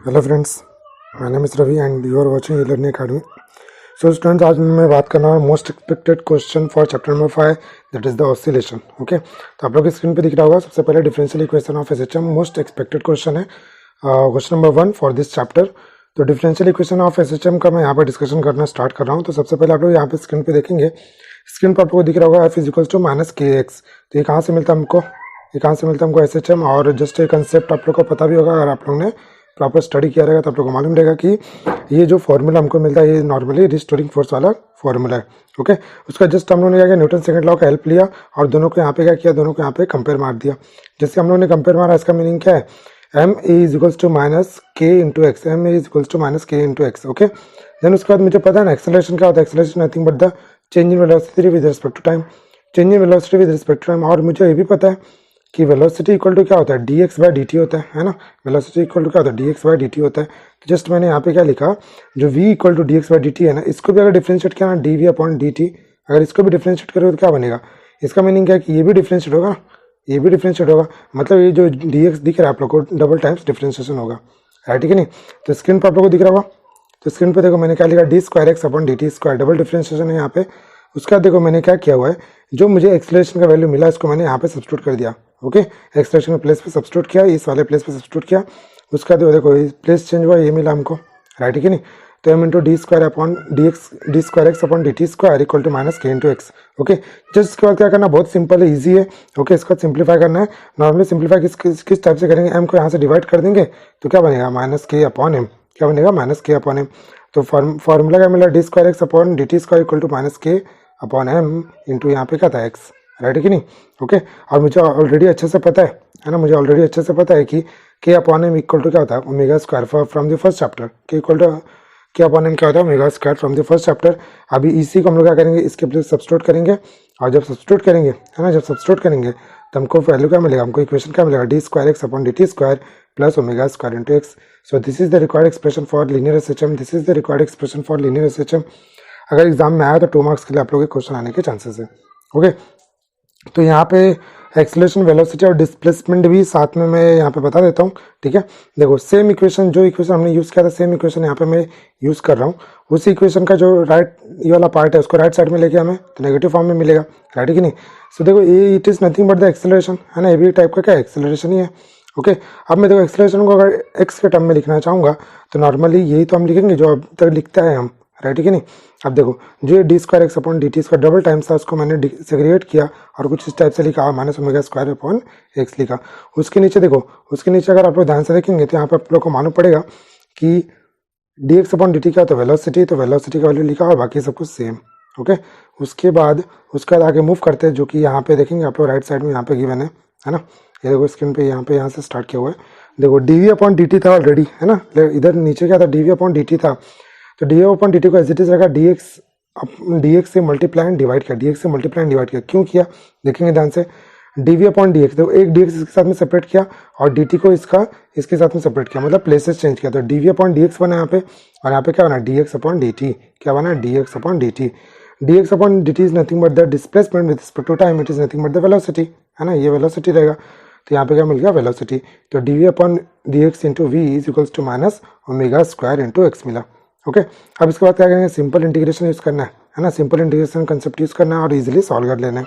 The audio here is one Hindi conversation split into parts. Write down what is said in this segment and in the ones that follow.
Hello friends, my name is Ravi and you are watching e-learning academy. So students, आज मैं बात करना है most expected question for chapter number 5, that is the oscillation. Okay, तो आप लोग की स्क्रीन पे दिख रहा होगा। सबसे पहले differential equation of SHM most expected question है, question number 1 for this chapter. तो डिफरेंशियल इक्वेशन ऑफ एसएचएम का मैं यहाँ पर डिस्कशन करना स्टार्ट कर रहा हूँ। तो सबसे पहले आप लोग यहाँ पे स्क्रीन पे देखेंगे, स्क्रीन पर आपको दिख रहा होगा F is equals to minus के एक्स। तो ये कहाँ से मिलता है हमको, ये कहाँ से मिलता है हमको एसएचएम। और जस्ट ये कंसेप्ट आप लोग को पता भी होगा, अगर आप लोगों ने प्रॉपर स्टडी किया रहेगा तो आप लोगों को मालूम रहेगा कि ये जो फॉर्मूला हमको मिलता है ये नॉर्मली रिस्टोरिंग फोर्स वाला फॉर्मूला है। ओके, उसका जस्ट हम लोगों ने क्या किया, न्यूटन सेकंड लॉ का हेल्प लिया और दोनों को यहाँ पे क्या किया, दोनों को यहाँ पे कंपेयर मार दिया। जैसे हम लोगों ने कंपेयर मारा, इसका मीनिंग क्या है, m is equals to minus के into x, m is equals to minus के इंटू एक्स। ओके, देन उसके बाद मुझे पता है ना एक्सेलरेशन क्या होता है, acceleration nothing but the change in velocity with respect to time, change in velocity with respect to time. और मुझे ये भी पता है कि वेलोसिटी इक्वल टू क्या होता है, D X by D T होता है ना। वेलोसिटी इक्वल टू क्या होता है, D X by D T होता है। तो जस्ट मैंने यहाँ पे क्या लिखा, जो v equal to D X by D T है ना, इसको भी अगर डिफ्रेंशिएट किया ना, D V upon D T, अगर इसको भी डिफ्रेंशिएट करोगे तो क्या बनेगा, इसका मीनिंग क्या है कि ये भी डिफ्रेंशिएट होगा, ये भी डिफ्रेंशिएट होगा। मतलब ये जो डी एक्स दिख रहा है आप लोग को डबल टाइम्स डिफ्रेंशिएशन होगा, राइट, ठीक है नहीं। तो स्क्रीन पर आप लोग को दिख रहा होगा। तो स्क्रीन पर देखो मैंने क्या लिखा, D square X upon D T square, double differentiation है यहाँ पे। उसके बाद देखो मैंने क्या किया हुआ है, जो मुझे एक्सेलरेशन का वैल्यू मिला इसको मैंने यहाँ पे सब्स्टिट्यूट कर दिया। ओके, एक्सेलरेशन के प्लेस पे सब्स्टिट्यूट किया, इस वाले प्लेस पे सब्स्टिट्यूट किया। उसका देखो प्लेस चेंज हुआ, ये मिला हमको, राइट, ठीक है नहीं। तो M into D square upon D square X upon D T square equal to minus के इंटू एक्स। ओके, जस्ट इसके बाद क्या करना, बहुत सिंपल है, ईजी है। ओके, इसका सिंप्लीफाई करना है। नॉर्मली सिंप्लीफाई किस टाइप से करेंगे, एम को यहाँ से डिवाइड कर देंगे तो क्या बनेगा, माइनस के अपॉन एम, क्या बनेगा, माइनस के अपॉन एम। तो फॉर्मूला क्या मिला, D square X upon D T square equal to minus K upon M into यहाँ पे क्या था, एक्स, राइट है कि नहीं। ओके, और मुझे ऑलरेडी अच्छे से पता है ना, मुझे ऑलरेडी अच्छे से पता है कि के अपॉन एम इक्वल टू क्या होता है, omega square from the first chapter. के इक्वल टू के अपॉन एम क्या होता है, omega square from the first chapter. अभी इसी को हम लोग क्या करेंगे, इसके प्लेस सब्स्टिट्यूट करेंगे। और जब सब्स्टिट्यूट करेंगे है ना, जब सब्स्टिट्यूट करेंगे तो हमको वैल्यू क्या मिलेगा, हमको इक्वेशन क्या मिलेगा, D square X upon D T square plus omega square into x. So this is the required expression for linear SHM, this is the required expression for linear SHM. अगर एग्जाम में आया तो 2 मार्क्स के लिए आप लोगों के क्वेश्चन आने के चांसेस है। ओके, तो यहाँ पे एक्सेलरेशन, वेलोसिटी और डिस्प्लेसमेंट भी साथ में मैं यहाँ पे बता देता हूँ, ठीक है। देखो सेम इक्वेशन, जो इक्वेशन हमने यूज़ किया था सेम इक्वेशन यहाँ पे मैं यूज़ कर रहा हूँ। उसी इक्वेशन का जो राइट ये वाला पार्ट है उसको राइट साइड में लेके हमें तो नेगेटिव फॉर्म में मिलेगा, राइट है कि नहीं। सो देखो ये it is nothing but the acceleration, है ना, ये भी टाइप का क्या एक्सेलरेशन ही है। ओके, अब मैं देखो एक्सेलरेशन को अगर एक्स के टर्म में लिखना चाहूँगा तो नॉर्मली यही तो हम लिखेंगे जो अब तक लिखता है हम, राइट है कि नहीं। अब देखो जो ये D square X upon D T square double times था उसको मैंने सेग्रीगेट किया और कुछ इस टाइप से लिखा, minus omega square upon x लिखा। उसके नीचे देखो, उसके नीचे अगर आप लोग ध्यान से देखेंगे तो यहाँ पे आप लोग को मालूम पड़ेगा कि D X upon D T क्या होता है, वेलोसिटी, तो वेलोसिटी का वैल्यू लिखा और बाकी सब कुछ सेम। ओके, उसके बाद आगे मूव करते हैं, जो कि यहाँ पे देखेंगे आप लोग राइट साइड में यहाँ पे गिवन है ना। ये देखो स्क्रीन पे यहाँ से स्टार्ट किया हुआ है। देखो D V upon D T था ऑलरेडी, है ना, इधर नीचे क्या था, D V upon D T था। तो डी अपॉन डी टी को एज इट इज रखा, डी एक्स से मल्टीप्लाई एंड डिवाइड किया, डी एक्स से मल्टीप्लाई एंड डिवाइड किया। क्यों किया देखेंगे ध्यान से, D V upon D X, देखो एक डी एक्स इसके साथ में सेपरेट किया और डी टी को इसके साथ में सेपरेट किया, मतलब प्लेसेस चेंज किया। तो D V upon D X बना यहाँ पे, और यहाँ पे क्या बना, D X upon D T, क्या बना, D X upon D T. D X upon D T is nothing but the displacement with respect to time, it is nothing but the velocity, है ना, ये वेलोसिटी रहेगा। तो यहाँ पे क्या मिल गया, वेलोसिटी। तो D V upon D X into V is equals to minus omega square into X मिला। ओके, अब इसके बाद क्या करेंगे, सिंपल इंटीग्रेशन यूज़ करना है ना, सिंपल इंटीग्रेशन कंसेप्ट यूज़ करना है और इजीली सॉल्व कर लेना है।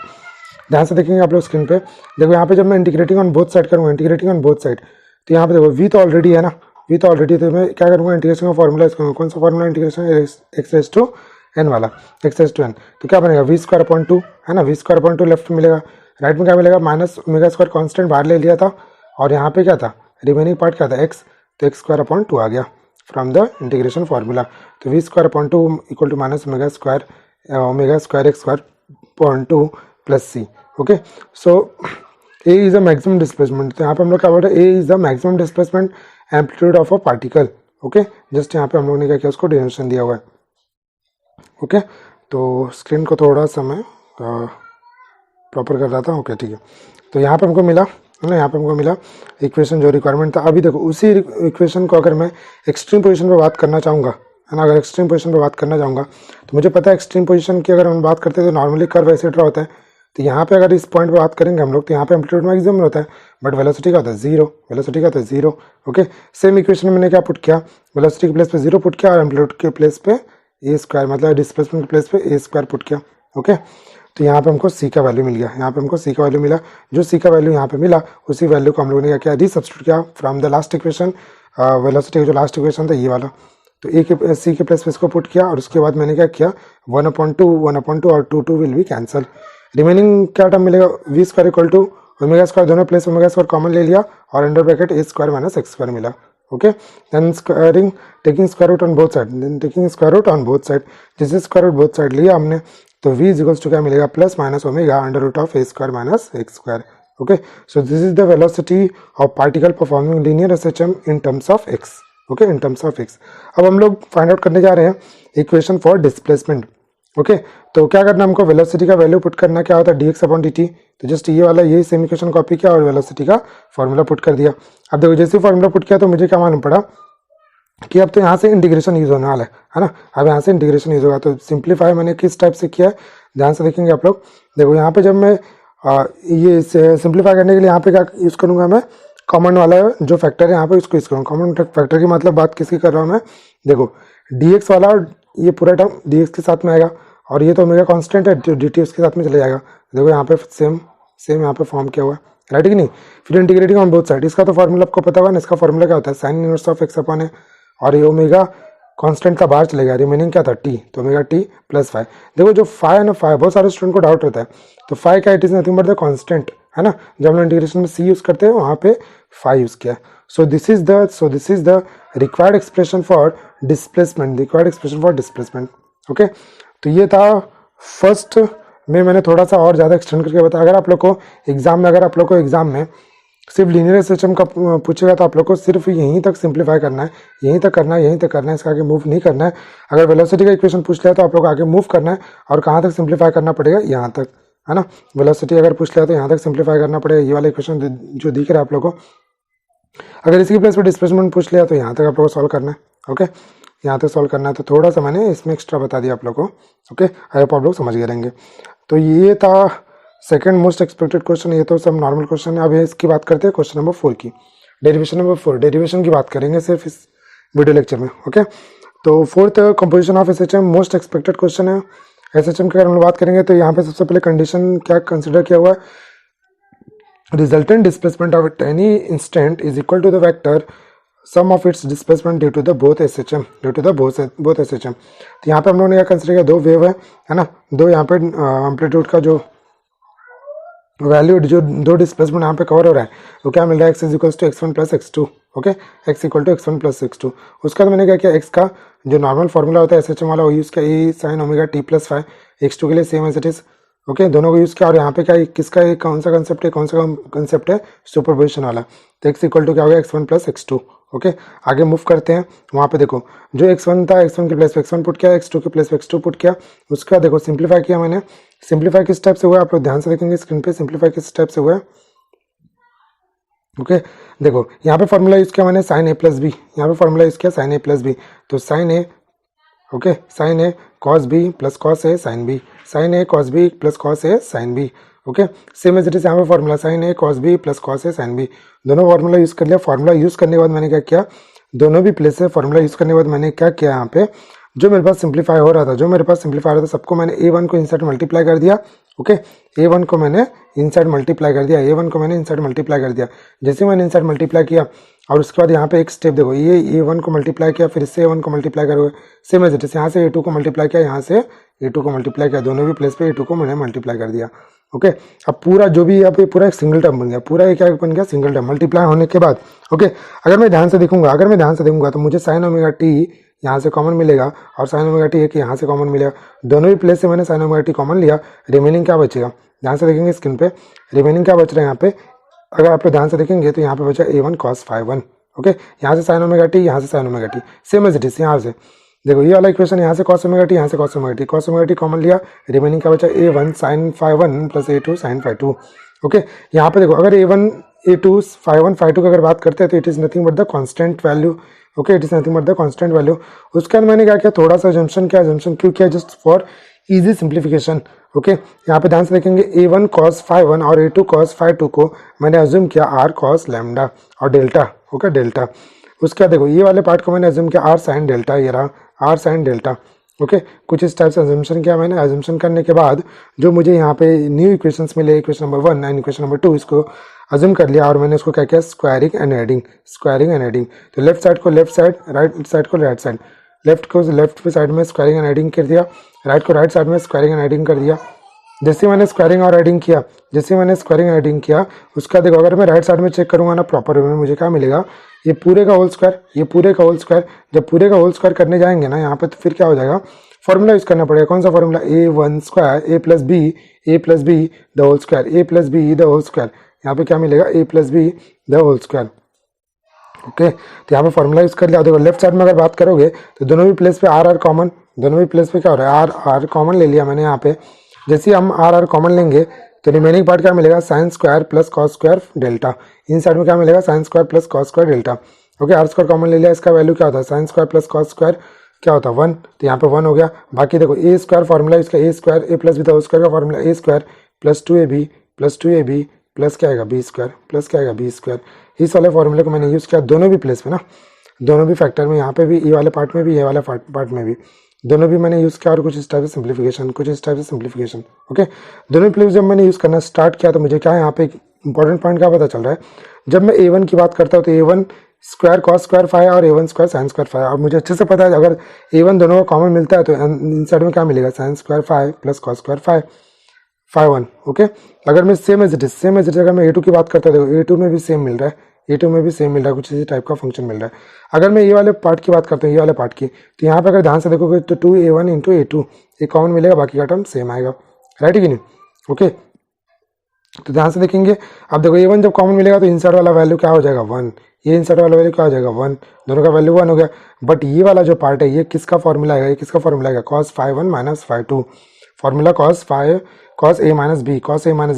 ध्यान से देखेंगे आप लोग स्क्रीन पे, देखो यहाँ पे जब मैं इंटीग्रेटिंग ऑन बोथ साइड करूँगा, इंटीग्रेटिंग ऑन बोथ साइड, तो यहाँ पे देखो वी तो ऑलरेडी है ना, वी तो ऑलरेडी, तो मैं क्या करूँगा, इंटीग्रेशन का फॉर्मूला यूज़ करूँगा। कौन सा formula, integration X raise to N वाला, एक्स रेज टू एन। तो क्या बनेगा, वी स्क्वायर अपॉन 2, है ना, वी स्क्वायर अपॉन 2 लेफ्ट में मिलेगा, राइट में क्या मिलेगा, माइनस ओमेगा स्क्वायर कॉन्स्टेंट बाहर ले लिया था और यहाँ पे क्या था, रिमेनिंग पार्ट क्या था, एक्स, तो एक्स स्क्वायर अपॉन 2 आ गया फ्रॉम द इंटीग्रेशन फार्मूला। तो v square upon 2 equal to minus omega square x square upon 2 plus c. Okay, so a is the maximum displacement. तो यहाँ पे हम लोग क्या बोल रहे हैं, a is the maximum displacement amplitude of a particle. Okay, just यहाँ पे हम लोग ने क्या किया, उसको डिनोटेशन दिया हुआ है। ओके, तो स्क्रीन को थोड़ा सा मैं प्रॉपर कर रहा था। ओके, ठीक है, तो यहाँ पे हमको मिला है ना, यहाँ पे हमको मिला इक्वेशन जो रिक्वायरमेंट था। अभी देखो उसी इक्वेशन को अगर मैं एक्सट्रीम पोजीशन पे बात करना चाहूँगा, है ना, अगर एक्सट्रीम पोजीशन पे बात करना चाहूँगा तो मुझे पता है एक्सट्रीम पोजीशन की अगर हम बात करते हैं तो नॉर्मली कर्व ऐसे ड्रा होता है। तो यहाँ पे अगर इस पॉइंट पे बात करेंगे हम लोग तो यहाँ पे एम्पलीट्यूड मैक्सिमम होता है, बट वेलोसिटी का होता है जीरो, वेलोसिटी का होता है जीरो। ओके, सेम इक्वेशन में मैंने क्या पुट किया, वेलोसिटी के प्लेस पे जीरो पुट किया और एम्पलीट्यूड के प्लेस पे ए स्क्वायर, मतलब डिस्प्लेसमेंट के प्लेस पे ए स्क्वायर पुट किया। ओके, तो यहाँ पे हमको सी का वैल्यू मिल गया, यहाँ पे हमको सी का वैल्यू मिला। जो सी का वैल्यू यहाँ पे मिला उसी वैल्यू को हम लोगों ने क्या किया, रीसब्स्टिट्यूट किया from the last equation, velocity का जो लास्ट इक्वेशन था ये वाला, तो ए के सी के प्लेस पे इसको पुट किया और उसके बाद मैंने क्या किया 1/2 और 2 विल बी कैंसल। रिमेनिंग क्या टर्म मिलेगा, V square equal to omega square, दोनों प्लेस ओमेगा स्क्वायर कॉमन ले लिया और under bracket A square minus X square मिला। Okay, then squaring taking square root on both side, then taking square root on both side, जैसे स्क्वायर रूट बोथ साइड लिया हमने तो v इज इक्वल्स टू क्या मिलेगा, plus minus omega under root of A square minus X square. Okay, so this is the velocity of particle performing linear SHM in terms of x. Okay, in terms of x. अब हम लोग फाइंड आउट करने जा रहे हैं इक्वेशन फॉर डिस्प्लेसमेंट। ओके, तो क्या करना, हमको वेलोसिटी का वैल्यू पुट करना, क्या होता है dx/dt, तो जस्ट ये वाला यही सेम इक्वेशन कॉपी किया और वेलोसिटी का फॉर्मूला पुट कर दिया। अब देखो जैसे फॉर्मूला पुट किया तो मुझे क्या मालूम पड़ा कि अब तो यहाँ से इंटीग्रेशन यूज होने वाला है ना, अब यहाँ से इंटीग्रेशन यूज होगा। तो सिंप्लीफाई मैंने किस टाइप से किया है, ध्यान से देखेंगे आप लोग। देखो यहाँ पे जब मैं ये सिंप्लीफाई करने के लिए यहाँ पे क्या यूज़ करूँगा, मैं कॉमन वाला जो फैक्टर है यहाँ पे उसको यूज़ करूँगा। कॉमन फैक्टर की मतलब बात किसकी कर रहा हूँ मैं, देखो dx वाला ये पूरा टर्म dx के साथ में आएगा और ये तो ओमेगा कांस्टेंट है, जो dt उसके साथ में चले जाएगा। देखो यहाँ पे सेम यहाँ पे फॉर्म किया हुआ है, राइट कि नहीं। फिर इंटीग्रेटिंग ऑन बोथ साइड, इसका तो फॉर्मूला आपको पता हुआ ना, इसका फॉर्मूला क्या होता है, sine inverse of x upon है, और ये ओमेगा कांस्टेंट का बाहर चलेगा, रिमेनिंग क्या था t, तो ओमेगा t प्लस फाइव। देखो जो फाइव है ना, फाइव बहुत सारे स्टूडेंट को डाउट होता है, तो फाइव क्या, it is nothing but the constant है ना, जब हम इंटीग्रेशन में c यूज करते हैं वहाँ पे फाइव यूज किया। सो this is the required expression for displacement, okay. तो ये था फर्स्ट में, मैंने थोड़ा सा और ज़्यादा एक्सटेंड करके बताया। अगर आप लोग को एग्जाम में सिर्फ लीनियर सिस्टम का पूछेगा तो आप लोग को सिर्फ यहीं तक सिंप्लीफाई करना है, यहीं तक करना है, इसका आगे मूव नहीं करना है। अगर वेलोसिटी का इक्वेशन पूछ लिया तो आप लोग आगे मूव करना है, और कहाँ तक सिंप्लीफाई करना पड़ेगा, यहाँ तक, है ना। वेलोसिटी अगर पूछ लिया तो यहाँ तक सिंप्लीफाई करना पड़ेगा, ये वाला इक्वेशन जो दिख रहा है आप लोग को। अगर इसकी प्लेस पर डिस्प्लेसमेंट पूछ लिया तो यहाँ तक आप लोग को सॉल्व करना है, ओके, यहाँ तक सॉल्व करना है। तो थोड़ा सा मैंने इसमें एक्स्ट्रा बता दिया आप लोग को, ओके, आई होप आप लोग समझ गए रहेंगे। तो ये था सेकंड मोस्ट एक्सपेक्टेड क्वेश्चन, ये तो सब नॉर्मल क्वेश्चन है। अब इसकी बात करते हैं क्वेश्चन नंबर 4 की, डेरिवेशन नंबर 4। डेरिवेशन की बात करेंगे सिर्फ इस वीडियो लेक्चर में, ओके। तो fourth composition of SHM, most expected question है। एसएचएम की अगर हम बात करेंगे तो यहाँ पे सबसे पहले कंडीशन क्या कंसिडर किया हुआ है, resultant displacement of any instant is equal to the vector sum of its displacement due to the both SHM, both SHM. तो यहाँ पे हम लोगों ने क्या कंसिडर किया, दो वेव है ना, दो यहाँ पे एम्पलीट्यूड का जो वैल्यू, जो दो डिस्प्लेसमेंट यहाँ पे कवर हो रहा है, वो क्या मिल रहा है, x is equal to x1 plus x2, okay, x equal to x1 plus x2। उसका तो मैंने क्या किया, x का जो नॉर्मल फार्मूला होता है एसएचएम वाला, वो यूज़ किया, a sine omega t plus 5, x2 के लिए same as it is, okay, दोनों को यूज़ किया। और यहाँ पे क्या किसका कौन सा कंसेप्ट है, सुपरपोजिशन वाला। तो x इक्वल टू क्या हो गया, x1 प्लस x2, ओके। आगे मूव करते हैं, वहाँ पे देखो जो x1 था, x1 के प्लेस पे x1 पुट किया, x2 के प्लेस पे x2 पुट किया। उसका देखो सिंप्लीफाई किया मैंने, सिंप्लीफाई किस टाइप से हुआ आप लोग ध्यान से देखेंगे स्क्रीन पे, सिंप्लीफाई किस टाइप से हुआ है, ओके। देखो यहाँ पे फॉर्मूला यूज़ किया मैंने साइन a प्लस बी, यहाँ पे फॉर्मूला यूज़ किया साइन a प्लस बी, तो sine a, okay, sine a cos B plus cos a sine B, sine a cos B plus cos a sine B, okay. Same as it is यहाँ पे formula sine a cos B plus cos a sine B, दोनों फार्मूला यूज़ कर लिया। फार्मूला यूज़ करने के बाद मैंने क्या किया, दोनों भी प्लेस से फार्मूला यूज़ करने के बाद मैंने क्या किया, यहाँ पे जो मेरे पास सिंप्लीफाई हो रहा था, सबको मैंने a1 को इनसाइड मल्टीप्लाई कर दिया, ओके, a1 को मैंने इनसाइड मल्टीप्लाई कर दिया, जैसे मैंने इनसाइड मल्टीप्लाई किया और उसके बाद यहाँ पे एक स्टेप देखो, ये a1 को मल्टीप्लाई किया, फिर इससे a1 को मल्टीप्लाई करोगे, सेम एज इट इज, यहाँ से a2 को मल्टीप्लाई किया, यहाँ से a2 को मल्टीप्लाई किया, दोनों भी प्लेस पे a2 को मैंने मल्टीप्लाई कर दिया, ओके। अब पूरा जो भी यहाँ पे पूरा एक सिंगल टर्म बन गया, पूरा एक क्या बन गया, सिंगल टर्म मल्टीप्लाई होने के बाद, ओके। अगर मैं ध्यान से देखूंगा तो मुझे साइन ओमेगा टी यहाँ से कॉमन मिलेगा और साइन ओमेगा टी एक यहाँ से कॉमन मिलेगा, दोनों ही प्लेस से मैंने साइन ओमेगा टी कॉमन लिया। रिमेनिंग क्या बचेगा, ध्यान से देखेंगे स्क्रीन पे, रिमेनिंग क्या बच रहा है यहाँ पे, अगर आप ध्यान से देखेंगे तो यहाँ पे बचा a1 cos phi 1, ओके। यहाँ से साइन ओमेगा टी, यहाँ से sine omega T, same as it is. यहाँ से देखो ये वाला इक्वेशन, यहाँ से cos ओमेगा टी, यहाँ से cos ओमेगा टी कॉमन लिया, रिमेनिंग क्या बचा a1 sin phi 1 plus a2 sin phi 2, okay. यहाँ पे देखो अगर a1 a2 phi 1 phi 2 की अगर बात करते हैं तो it is nothing but the constant value, okay, it is nothing but the constant value. उसके बाद मैंने क्या किया, थोड़ा सा जंक्शन क्यों किया, just for easy simplification. Okay, यहाँ पे ध्यान से देखेंगे A1 cos phi 1 और A2 cos phi 2 को मैंने अज्यूम किया R cos लैम्डा और डेल्टा। Okay, delta. उसके बाद देखो ये वाले पार्ट को मैंने अज्यूम किया R sin डेल्टा, ये रहा R sin डेल्टा। ओके, कुछ इस टाइप से अज्यूमशन किया मैंने। अज्यूमशन करने के बाद जो मुझे यहाँ पे न्यू इक्वेशंस मिले, equation number 1 and equation number 2, इसको अज्यूम कर लिया और मैंने उसको क्या किया, squaring and adding, squaring and adding. तो लेफ्ट साइड को लेफ्ट साइड, राइट साइड को राइट साइड, लेफ्ट को लेफ्ट साइड में स्क्वायरिंग एंड एडिंग कर दिया, राइट को राइट साइड में स्क्वायरिंग एंड एडिंग कर दिया। जैसे मैंने स्क्वायरिंग और एडिंग किया, उसका देखो अगर मैं राइट साइड में चेक करूंगा ना प्रॉपर वे में, मुझे क्या मिलेगा, ये पूरे का होल स्क्वायर, जब पूरे का होल स्क्वायर करने जाएंगे ना यहाँ पे, तो फिर क्या हो जाएगा, फॉर्मूला यूज करना पड़ेगा। कौन सा formula, A1 square A plus B the whole square, A plus B the whole square. यहाँ पे क्या मिलेगा, A plus B the whole square. Okay, तो यहाँ पे फॉर्मूला यूज कर लिया। देखो लेफ्ट साइड में अगर बात करोगे तो दोनों भी प्लेस पे आर कॉमन, दोनों भी प्लेस पे क्या हो रहा है, आर कॉमन ले लिया मैंने यहाँ पे। जैसे हम आर कॉमन लेंगे तो रिमेनिंग पार्ट क्या मिलेगा, sine square plus cos square delta. Inside में क्या मिलेगा, sine square plus cos square delta. Okay, r square common ले लिया, इसका वैल्यू क्या होता है, sine square plus cos square क्या होता है 1, तो यहाँ पे 1 हो गया। बाकी देखो ए स्क्वायर फॉर्मूला इसका, a square a plus B the whole square का formula, a square plus 2ab plus क्या आएगा, बी स्क्वायर प्लस क्या आएगा, बी स्क्वायर। इस वाले फॉर्मूले को मैंने यूज़ किया दोनों भी प्लेस में ना, दोनों भी फैक्टर में, यहाँ पे भी, ये वाले पार्ट में भी, ये वाले पार्ट में भी, दोनों भी मैंने यूज़ किया। और कुछ इस टाइप से सिंप्लीफिकेशन, ओके। दोनों प्लेस जब मैंने यूज़ करना स्टार्ट किया तो मुझे क्या है, यहाँ पे एक इंपॉर्टेंट पॉइंट क्या पता चल रहा है, जब मैं A1 की बात करता हूँ तो A1 square cos square phi और A1 square sine square phi. और मुझे अच्छे से पता है अगर A1 दोनों का कॉमन मिलता है तो इन साइड में क्या मिलेगा, sine square phi plus cos square phi 1। Okay, अगर मैं सेम एज इट इज अगर मैं A2 की बात करता हूँ, A2 में भी सेम मिल रहा है, कुछ इसी टाइप का फंक्शन मिल रहा है। अगर मैं ये वाले पार्ट की बात करता हूँ, ये वाले पार्ट की, तो यहाँ पे अगर ध्यान से देखोगे तो 2A1 इंटू A2 एक कॉमन मिलेगा, बाकी का टर्म सेम आएगा, राइट है कि नहीं। ओके, तो ध्यान से देखेंगे। अब देखो A1 जब कॉमन मिलेगा तो इनसाइड वाला वैल्यू क्या हो जाएगा, 1, ये इनसाइड वाला वैल्यू क्या हो जाएगा, 1, दोनों का वैल्यू 1 हो गया। बट ये वाला जो पार्ट है, ये किसका फॉर्मूला है, cos phi 1 minus phi 2, formula cos a minus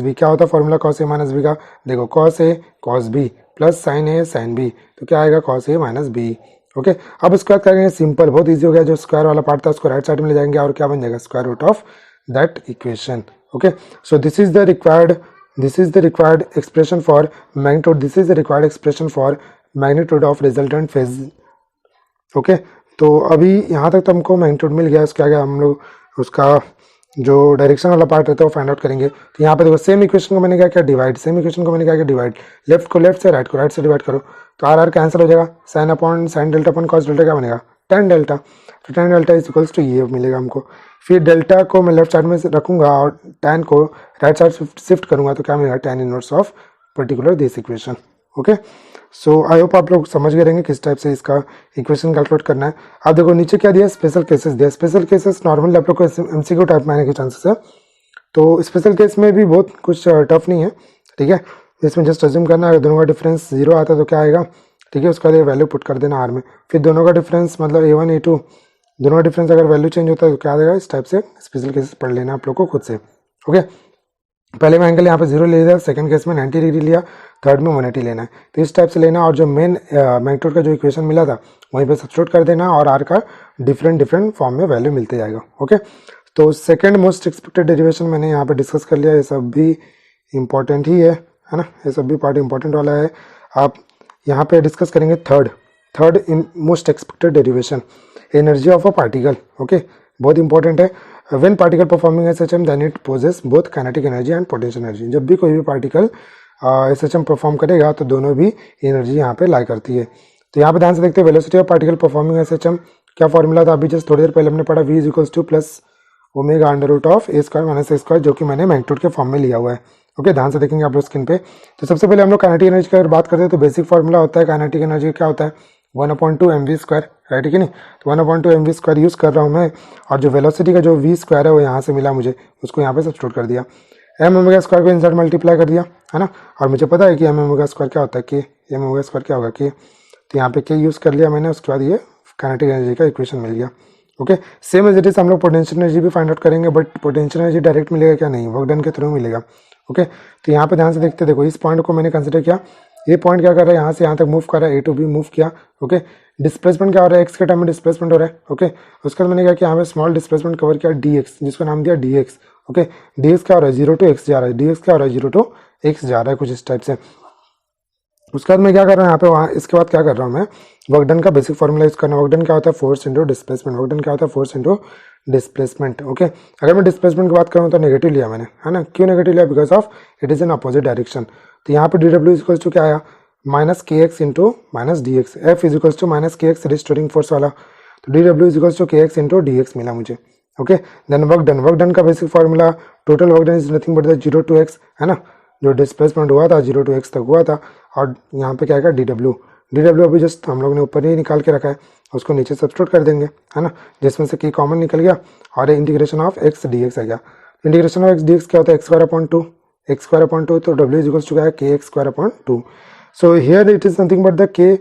B क्या होता है formula cos a minus B का, देखो cos a cos b plus sin a sin b, तो क्या आएगा cos a minus B. Okay, अब इसके बाद करेंगे सिंपल, बहुत इजी हो गया। जो स्क्वायर वाला पार्ट था उसको राइट साइड में ले जाएंगे और क्या बन जाएगा, square root of that equation. Okay, so this is the required expression for magnitude, of resultant phase. Okay, तो अभी यहाँ तक तो हमको मैग्नीट्यूड मिल गया। उसके आगे हम लोग उसका जो डायरेक्शन वाला पार्ट रहता है वो फाइंड आउट करेंगे। तो यहाँ पे देखो सेम इक्वेशन को मैंने क्या किया, डिवाइड, लेफ्ट को लेफ्ट से, राइट को राइट से डिवाइड करो तो आर कैंसिल हो जाएगा, sine delta upon cos delta क्या बनेगा, tan डेल्टा। तो tan delta is equals to ये मिलेगा हमको। फिर डेल्टा को मैं लेफ्ट साइड में रखूंगा और tan को राइट साइड शिफ्ट करूंगा तो क्या मिलेगा, tan inverse of particular this equation. Okay, so I hope आप लोग समझ गए रहेंगे किस टाइप से इसका इक्वेशन कैलकुलेट करना है। आप देखो नीचे क्या दिया, स्पेशल केसेस दिया। स्पेशल केसेस नॉर्मल आप लोग को MCQ टाइप में आने के चांसेस है, तो स्पेशल केस में भी बहुत कुछ टफ नहीं है, ठीक है। इसमें जस्ट अज्यूम करना है, दोनों का डिफरेंस 0 आता है तो क्या आएगा, ठीक है, उसका वैल्यू पुट कर देना आर में। फिर दोनों का डिफरेंस मतलब A1 A2 दोनों का डिफरेंस अगर वैल्यू चेंज होता है तो क्या आएगा, इस टाइप से स्पेशल केसेस पढ़ लेना आप लोग को खुद से। ओके, पहले में एंगल यहाँ पे 0 ले लिया, सेकंड केस में 90 डिग्री लिया, थर्ड में 180 लेना है, तो इस टाइप से लेना। और जो मेन मैग्नीट्यूड का जो इक्वेशन मिला था वहीं पे सब्स्टिट्यूट कर देना और आर का डिफरेंट फॉर्म में वैल्यू मिलते जाएगा। ओके, तो सेकंड मोस्ट एक्सपेक्टेड डेरिवेशन मैंने यहाँ पे डिस्कस कर लिया। ये सब भी इंपॉर्टेंट ही है ना, ये सब भी पार्ट इंपॉर्टेंट वाला है। आप यहाँ पे डिस्कस करेंगे third in most expected derivation, energy of a particle. Okay, बहुत इंपॉर्टेंट है। When particle performing SHM then it possesses both kinetic energy and potential energy. जब भी कोई भी पार्टिकल SHM परफॉर्म करेगा तो दोनों भी एनर्जी यहाँ पे लाई करती है। तो यहाँ पे ध्यान से देखते हैं, velocity of particle performing SHM क्या फॉर्मूला था, अभी जस्ट थोड़ी देर पहले हमने पढ़ा, V = plus omega under root of A square minus A square, जो कि मैंने मैग्नीट्यूड के फॉर्म में लिया हुआ है। ओके, ध्यान से देखेंगे आप लोग स्क्रीन पे। तो सबसे पहले हम लोग काइनेटिक एनर्जी की अगर बात करते हैं तो बेसिक फॉर्मूला होता है काइनेटिक एनर्जी क्या होता है, 1/2 mv स्क्वायर, राइट है कि नहीं। तो 1/2 mv स्क्वायर यूज़ कर रहा हूँ मैं, और जो वेलोसिटी का जो v स्क्वायर है वो यहाँ से मिला मुझे, उसको यहाँ पे सब्स्टिट्यूट कर दिया, m ओमेगा स्क्वायर को इनसाइड मल्टीप्लाई कर दिया, है ना। और मुझे पता है कि m ओमेगा स्क्वायर क्या होता है, k, m ओमेगा स्क्वायर क्या होगा, k। तो यहाँ पे k यूज़ कर लिया मैंने, उसके बाद ये काइनेटिक एनर्जी का इक्वेशन मिल गया। Okay, same as it is हम लोग पोटेंशियल एनर्जी भी फाइंड आउट करेंगे, बट पोटेंशियल एनर्जी डायरेक्ट मिलेगा क्या, नहीं, वर्क डन के थ्रू मिलेगा। ओके, तो यहाँ पे ध्यान से देखते, देखो इस पॉइंट को मैंने कंसिडर किया ये पॉइंट क्या कर रहा है, यहाँ से यहाँ तक मूव कर रहा है, ए टू बी मूव किया, ओके। डिस्प्लेसमेंट क्या हो रहा है, एक्स के टाइम में डिस्प्लेसमेंट हो रहा है, ओके। उसके बाद मैंने क्या किया, यहाँ पे स्मॉल डिस्प्लेसमेंट कवर किया डी एक्स, जिसको नाम दिया D x, okay. D x क्या हो रहा है, 0 to x जा रहा है, डी एक्स क्या हो रहा है, 0 to x जा रहा है, कुछ इस टाइप से। उसके बाद मैं क्या कर रहा हूँ यहाँ पे, वहाँ इसके बाद क्या कर रहा हूँ मैं, वर्क डन का बेसिक फॉर्मूला यूज करना। वर्क डन क्या होता है, force into displacement. Work done क्या होता है, फोर्स इंटू डिस्प्लेसमेंट, ओके। अगर मैं डिस्प्लेसमेंट की बात करूँ तो नेगेटिव लिया मैंने, है ना। क्यों नेगेटिव लिया, because of it is in opposite direction. तो यहाँ पे डी डब्ल्यू इक्वल्स टू क्या आया, माइनस के x into minus d x. F is equals to minus के एक्स रिस्टोरिंग फोर्स वाला, तो डी डब्ल्यू is equals to k x into d x मिला मुझे, okay. Then work done, work done का basic formula, total work done is nothing but the 0 to x, है ना। जो डिस्प्लेसमेंट हुआ था 0 to x तक हुआ था, और यहाँ पे क्या आएगा, डी डब्ल्यू। डी डब्ल्यू अभी जस्ट हम लोग ने ऊपर ही निकाल के रखा है, उसको नीचे सब्स्टिट्यूट कर देंगे, है ना, जिसमें से की कॉमन निकल गया और integration of x d x आ गया। Integration of x d x क्या होता है, x square upon two, x square upon two, तो डब्ल्यू इज इक्वल्स टू क्या है, k x square upon two. So here it is nothing but the k,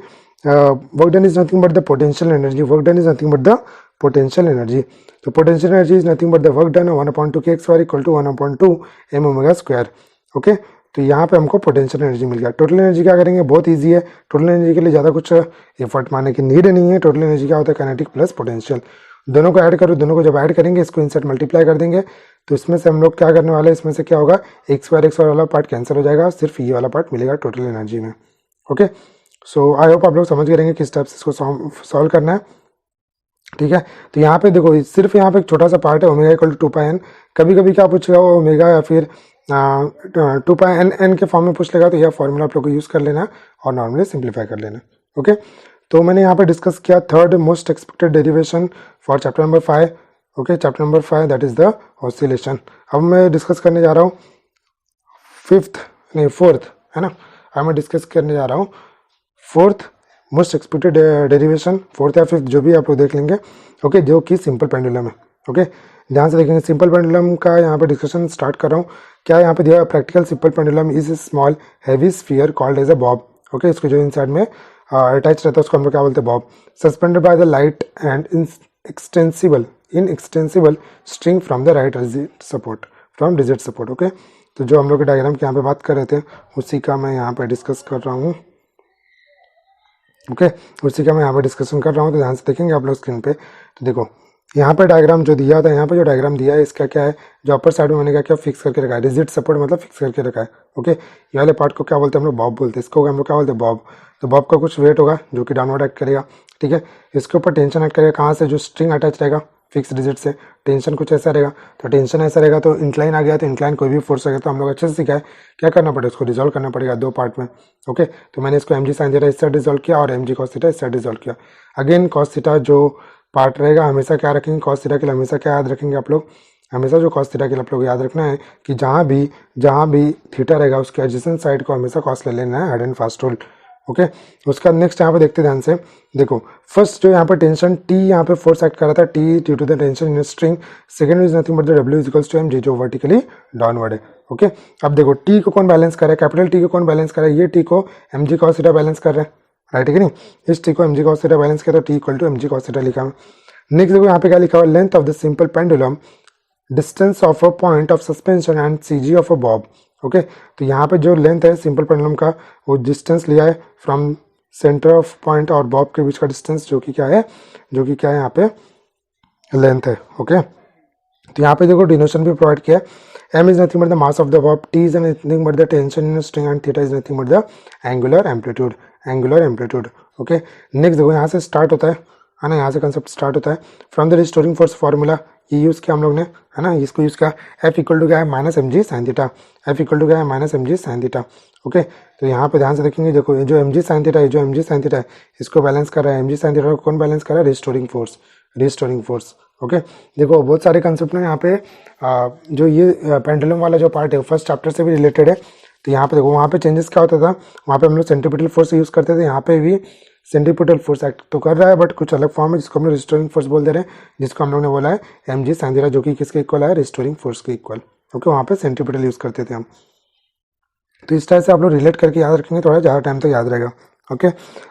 work done is nothing but the potential energy, work done is nothing but the potential energy. तो potential energy is nothing but the work done 1/2 के x square equal to 1/2 M omega square, okay. तो यहाँ पे हमको पोटेंशियल एनर्जी मिल गया। टोटल एनर्जी क्या करेंगे, बहुत इजी है। टोटल एनर्जी के लिए ज़्यादा कुछ एफर्ट मारने की नीड नहीं है। टोटल एनर्जी क्या होता है, काइनेटिक प्लस पोटेंशियल। दोनों को ऐड करो, दोनों को जब ऐड करेंगे, इसको इनसाइड मल्टीप्लाई कर देंगे, तो इसमें से हम लोग क्या करने वाले हैं, इसमें से क्या होगा, एक्स स्क्वायर वाला पार्ट कैंसिल हो जाएगा, सिर्फ ये वाला पार्ट मिलेगा टोटल एनर्जी में, ओके। सो आई होप आप लोग समझ करेंगे किस टाइप से इसको सॉल्व करना है, ठीक है। तो यहाँ पे देखो, सिर्फ यहाँ पे एक छोटा सा पार्ट है, ओमेगा इक्वल टू 2πn। कभी कभी क्या पूछेगा, वो ओमेगा या फिर 2πn के फॉर्म में पूछ लेगा, तो यह फॉर्मूला आप लोग को यूज़ कर लेना और नॉर्मली सिंप्लीफाई कर लेना, ओके। तो मैंने यहाँ पे डिस्कस किया third most expected derivation for chapter number 5, okay. Chapter number 5 that is the oscillation. अब मैं डिस्कस करने जा रहा हूँ फोर्थ, है ना। अब मैं डिस्कस करने जा रहा हूँ fourth most expected derivation, fourth या फिफ्थ जो भी आप लोग देख लेंगे, ओके, जो कि सिंपल पेंडुलम है, ओके। ध्यान से देखेंगे, सिंपल पेंडुलम का यहाँ पे डिस्कशन स्टार्ट कर रहा हूँ। क्या यहाँ पे दिया, practical simple pendulum is a small heavy sphere called as a bob, okay. इसको जो इनसाइड में अटैच रहता है उसको हम लोग क्या बोलते हैं, Bob. Suspended by the light and inextensible string from the right support, from rigid support, okay. तो जो हम लोग के डायग्राम की यहाँ पे बात कर रहे थे, उसी का मैं यहाँ पे डिस्कस कर रहा हूँ, ओके। उसी का मैं यहाँ पे डिस्कशन कर रहा हूँ। तो ध्यान से देखेंगे आप लोग स्क्रीन पे। तो देखो यहाँ पे डायग्राम जो दिया था, यहाँ पे जो डायग्राम दिया है, इसका क्या है, जो अपर साइड में मैंने क्या किया, फिक्स करके रखा है, रिजिड सपोर्ट मतलब फिक्स करके रखा है, ओके। ये वाले पार्ट को क्या बोलते हैं हम लोग, बॉब बोलते हैं। इसको हम लोग क्या बोलते हैं, बॉब। तो बॉब का कुछ वेट होगा जो कि डाउनवर्ड एक्ट करेगा, ठीक है। इसके ऊपर टेंशन एक्ट करेगा, कहाँ से, जो स्ट्रिंग अटैच रहेगा फिक्स रिजिड से, टेंशन कुछ ऐसा रहेगा। तो टेंशन ऐसा रहेगा, तो इंक्लाइन आ गया, तो इंक्लाइन कोई भी फोर्स रहेगा, तो हम लोग अच्छे से सीखा है क्या करना पड़ेगा, उसको रिजॉल्व करना पड़ेगा दो पार्ट में, ओके। तो मैंने इसको mg sin थीटा इस साइड रिजॉल्व किया और mg cos थीटा इस साइड रिजॉल्व किया। अगेन cos थीटा जो पार्ट रहेगा, हमेशा क्या रखेंगे, cos थीटा के लिए हमेशा क्या याद रखेंगे आप लोग, हमेशा जो cos थीटा के लिए आप लोग याद रखना है कि जहाँ भी थीटा रहेगा उसके एडजेसेंट साइड को हमेशा cos ले लेना है, hard and fast rule, okay. उसका नेक्स्ट यहाँ पे देखते ध्यान से। देखो फर्स्ट जो यहाँ पे टेंशन T यहाँ पे फोर्स एक्ट कर रहा था, T due to the tension in string. Second is nothing but the W is equals to mg जो वर्टिकली डाउनवर्ड है, ओके। अब देखो T को कौन बैलेंस कर रहा है, कैपिटल T को कौन बैलेंस कर रहा है, ये T को mg cos थीटा बैलेंस कर रहा है, राइट है कि नहीं। इस T को mg cos थीटा बैलेंस किया, तो T equal to mg cos theta लिखा है। नेक्स्ट देखो यहाँ पे क्या लिखा हुआ, length of the simple pendulum, distance of a point of suspension and CG of a bob, okay. तो यहाँ पे जो लेंथ है सिंपल पेंडुलम का, वो डिस्टेंस लिया है फ्रॉम सेंटर ऑफ पॉइंट और बॉब के बीच का डिस्टेंस, जो कि क्या है यहाँ पे लेंथ है, ओके। तो यहाँ पे देखो डिनोशन भी प्रोवाइड किया है, m is nothing but the mass of the Bob, t is nothing but the tension in string and theta is nothing but the angular amplitude, okay. Next देखो यहाँ से स्टार्ट होता है ना, यहाँ से कंसेप्ट स्टार्ट होता है। From the restoring force formula ये यूज़ किया हम लोग ने, है ना, इसको यूज़ किया, F इक्वल टू क्या है, minus mg sin theta, F equal to क्या है, minus mg sin theta, okay. तो यहाँ पे ध्यान से देखेंगे, देखो ये जो mg sin थीटा है, जो mg sin थीटा है, इसको बैलेंस कर रहा है, mg sin थीटा को कौन बैलेंस कर रहा है, रिस्टोरिंग फोर्स, ओके। देखो बहुत सारे कंसेप्ट हैं यहाँ पे, जो ये पेंडुलम वाला जो पार्ट है फर्स्ट चैप्टर से भी रिलेटेड है। तो यहाँ पे देखो, वहाँ पे चेंजेस क्या होता था, वहाँ पे हम लोग सेंट्रीपिटल फोर्स यूज़ करते थे, यहाँ पे भी सेंट्रीपिटल फोर्स एक्ट तो कर रहा है, बट कुछ अलग फॉर्म है जिसको हम लोग रिस्टोरिंग फोर्स बोल दे रहे हैं, जिसको हम लोग ने बोला है mg sin थीटा, जो कि किसके इक्वल है, रिस्टोरिंग फोर्स के इक्वल, ओके। वहाँ पे सेंट्रीपिटल यूज़ करते थे हम। तो इस तरह से आप लोग रिलेट करके याद रखेंगे, थोड़ा ज़्यादा टाइम तक याद रहेगा, ओके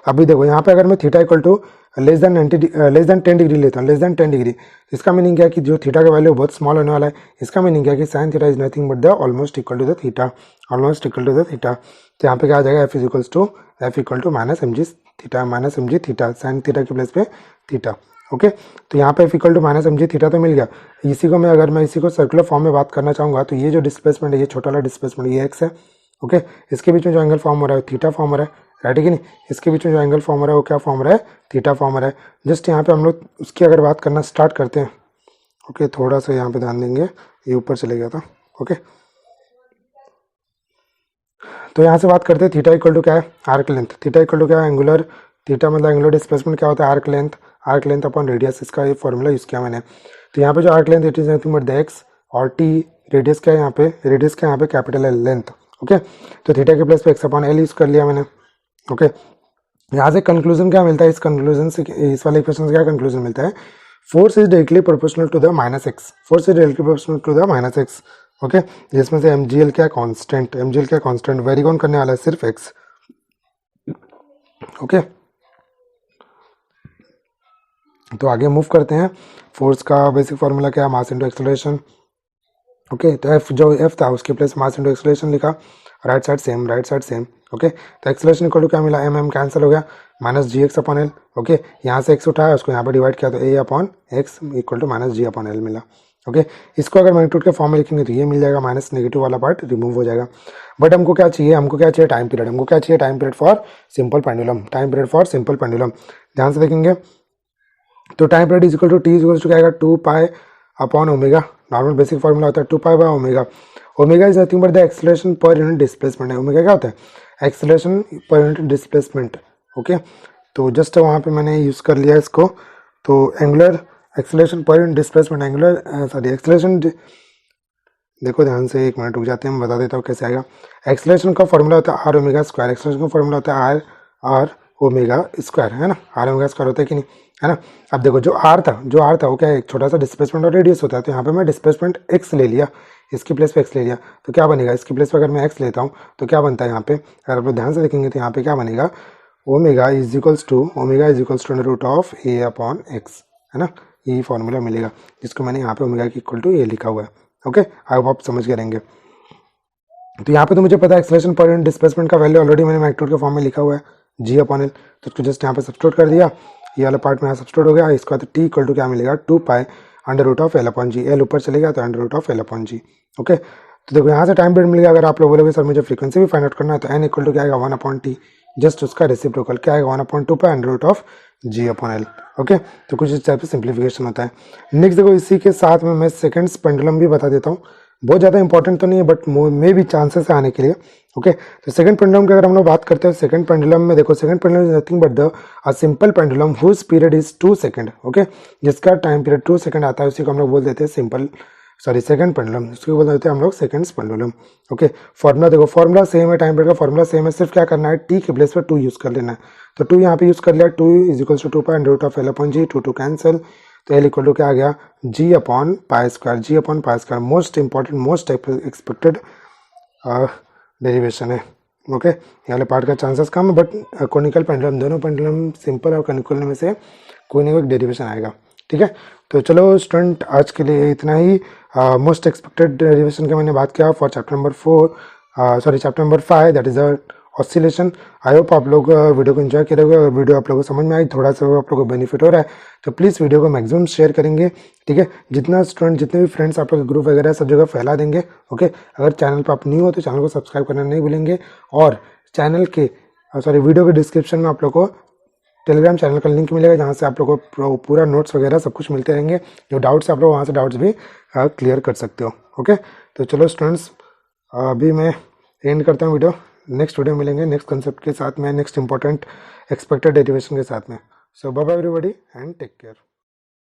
अभी देखो यहाँ पे अगर मैं theta equal to less than 10 degree लेता हूँ, लेस देन 10 डिग्री, इसका मीनिंग क्या है कि जो थीटा का वैल्यू बहुत स्मॉल होने वाला है। इसका मीनिंग क्या है कि sine theta is nothing but the almost equal to the theta, almost equal to the theta. तो यहाँ पे क्या आ जाएगा, F equal to minus M G theta, minus M G theta, sine theta के प्लेस पे थीटा। ओके तो यहाँ पे F equal to minus M G theta तो मिल गया। इसी को मैं इसी को सर्कुलर फॉर्म में बात करना चाहूँगा, तो ये जो डिस्प्लेसमेंट है, ये छोटा वाला डिस्प्लेसमेंट ये एक्स है। ओके इसके बीच में जो एंगल फॉर्म हो रहा है थीटा फॉर्म हो रहा है, राइट है कि नहीं। इसके बीच में जो एंगल फॉर्म हो रहा है वो क्या फॉर्म हो रहा है, थीटा फॉर्म हो रहा है। जस्ट यहाँ पे हम लोग उसकी अगर बात करना स्टार्ट करते हैं, ओके थोड़ा सा यहाँ पे ध्यान देंगे, ये ऊपर चले गया था। ओके तो यहाँ से बात करते हैं, थीटा इक्वल टू क्या है, arc length. Theta equal to क्या है, एंगुलर, थीटा मतलब एंगुलर डिस्प्लेसमेंट क्या होता है, आर्क लेंथ अपॉन रेडियस, इसका ये फॉर्मूला यूज़ किया मैंने। तो यहाँ पे जो arc length it is nothing but the x, और टी रेडियस क्या है यहाँ पे, रेडियस क्या है यहाँ पे कैपिटल एल लेंथ। ओके तो थीटा के प्लेस पे एक्स अपॉन एल यूज़ कर लिया मैंने। ओके यहाँ से कंक्लूजन क्या मिलता है, इस कंक्लूजन से, इस वाले इक्वेशन से क्या कंक्लूजन मिलता है, force is directly proportional to the minus X, force is directly proportional to the minus X. Okay जिसमें से एम जी एल क्या कांस्टेंट, एम जी एल क्या कांस्टेंट, वेरी कौन करने वाला है, सिर्फ एक्स। ओके तो आगे मूव करते हैं। फोर्स का बेसिक फार्मूला क्या है, मास इंटू एक्सेलरेशन। ओके तो एफ जो एफ था उसके प्लेस मास इंटू एक्सेलरेशन लिखा, right side same, right side same. Okay तो एक्सेलरेशन इक्वल टू क्या मिला, एम कैंसिल हो गया, माइनस जी एक्स अपॉन एल। ओके यहाँ से एक्स उठाया, उसको यहाँ पर डिवाइड किया तो a upon x equal to minus g upon l मिला। ओके इसको अगर मैग्नीट्यूड के फॉर्म में लिखेंगे तो ये मिल जाएगा, माइनस नेगेटिव वाला पार्ट रिमूव हो जाएगा। बट हमको क्या चाहिए, टाइम पीरियड, हमको क्या चाहिए, time period for simple pendulum, time period for simple pendulum. ध्यान से देखेंगे तो time period is equal to T equal to क्या आएगा, 2 pi upon omega. Normal basic formula होता है 2 pi by omega. Omega is nothing but the acceleration per unit displacement है। ओमेगा क्या होता है, acceleration per unit displacement. Okay तो जस्ट वहाँ पे मैंने यूज़ कर लिया इसको। तो angular acceleration per unit displacement, acceleration, देखो ध्यान से, एक मिनट रुक जाते हैं, मैं बता देता हूँ कैसे आएगा। एक्सेलरेशन का फॉर्मूला होता है आर ओमेगा स्क्वायर, एक्सेलरेशन का फॉर्मूला होता है आर ओमेगा स्क्वायर, है ना, आर ओमेगा स्क्वायर होता है कि नहीं, है ना। अब देखो जो आर था वो क्या है, एक छोटा सा डिस्प्लेसमेंट और रेडियस होता है। तो यहाँ पे मैं डिस्प्लेसमेंट एक्स ले लिया, इसकी प्लेस पे एक्स ले लिया, तो क्या बनेगा, इसकी प्लेस पे अगर मैं एक्स लेता हूँ तो क्या बनता है यहाँ पे, अगर आप लोग ध्यान से देखेंगे तो यहाँ पे क्या बनेगा, omega is equals to root of A upon X, है ना। यही फॉर्मूला मिलेगा जिसको मैंने यहाँ पे ओमेगा की इक्वल टू ए लिखा हुआ है। ओके आई होप आप समझ के रहेंगे। तो यहाँ पे तो मुझे पता है एक्सेलरेशन पर यूनिट डिस्प्लेसमेंट का वैल्यू ऑलरेडी मैंने मैग्नीट्यूड के फॉर्म में लिखा हुआ है, जी अपॉन एल। तो उसको जस्ट यहाँ पे सब्स्टिट्यूट कर दिया, ये वाला पार्ट में यहाँ सब्स्टिट्यूट हो गया। इसका तो टी इक्वल टू क्या मिलेगा, 2 pi under root of L upon G, L ऊपर चलेगा तो under root of L upon G. Okay तो देखो यहाँ से टाइम पीरियड मिल गया। अगर आप लोग बोलोगे सर मुझे फ्रीक्वेंसी भी फाइंड आउट करना है, तो एन इक्वल टू क्या आएगा, 1 अपॉन टी, जस्ट उसका रेसिप्रोकल क्या आएगा, 1 upon 2 pi under root of G upon L. Okay तो कुछ इस टाइप से सिंप्लीफिकेशन होता है। नेक्स्ट देखो इसी के साथ में मैं सेकंड्स पेंडुलम भी बता देता हूँ, बहुत ज़्यादा इंपॉर्टेंट तो नहीं है बट मे भी चांसेस है आने के लिए। ओके तो सेकंड पेंडुलम की अगर हम लोग बात करते हैं, सेकंड पेंडुलम में देखो, second pendulum is nothing but the a simple pendulum whose period is 2 second. Okay जिसका टाइम पीरियड 2 सेकंड आता है उसी को हम लोग बोल देते हैं सेकंड पेंडुलम, इसको बोल देते हैं हम लोग सेकंड्स पेंडुलम। ओके फॉर्मूला देखो, फॉर्मूला सेम है, टाइम पीरियड का फॉर्मूला सेम है, सिर्फ क्या करना है, टी के प्लेस पर 2 यूज कर लेना है। तो 2 यहाँ पे यूज कर लिया, 2 is equal to 2 pi under root of L upon g, 2 cancel, तो एल इक्वल टू क्या आ गया, g upon pi square, g upon pi square. Most important, most expected derivation है। ओके ये वाले पार्ट का चांसेस कम है, बट कोनिकल पेंडुलम, दोनों पेंडुलम सिंपल और कोनिकल में से कोई ना कोई डेरिवेशन आएगा। ठीक है तो चलो स्टूडेंट आज के लिए इतना ही। मोस्ट एक्सपेक्टेड डेरिवेशन का मैंने बात किया for chapter number 5, that is a oscillation. I hope आप लोग वीडियो को एंजॉय करोगे। अगर वीडियो आप लोगों को समझ में आई, थोड़ा सा आप लोगों को बेनिफिट हो रहा है, तो प्लीज़ वीडियो को मैक्सिमम शेयर करेंगे। ठीक है जितना स्टूडेंट, जितने भी फ्रेंड्स आप लोग ग्रुप वगैरह सब जगह फैला देंगे। ओके अगर चैनल पर आप न्यू हो तो चैनल को सब्सक्राइब करना नहीं भूलेंगे, और चैनल के वीडियो के डिस्क्रिप्शन में आप लोग को टेलीग्राम चैनल का लिंक मिलेगा, जहाँ से आप लोग को पूरा नोट्स वगैरह सब कुछ मिलते रहेंगे। जो डाउट्स आप लोग वहाँ से डाउट्स भी क्लियर कर सकते हो। ओके तो चलो स्टूडेंट्स अभी मैं एंड करता हूँ वीडियो। नेक्स्ट वीडियो मिलेंगे नेक्स्ट कंसेप्ट के साथ में, नेक्स्ट इंपॉर्टेंट एक्सपेक्टेड डेरिवेशन के साथ में। So bye bye everybody and take care.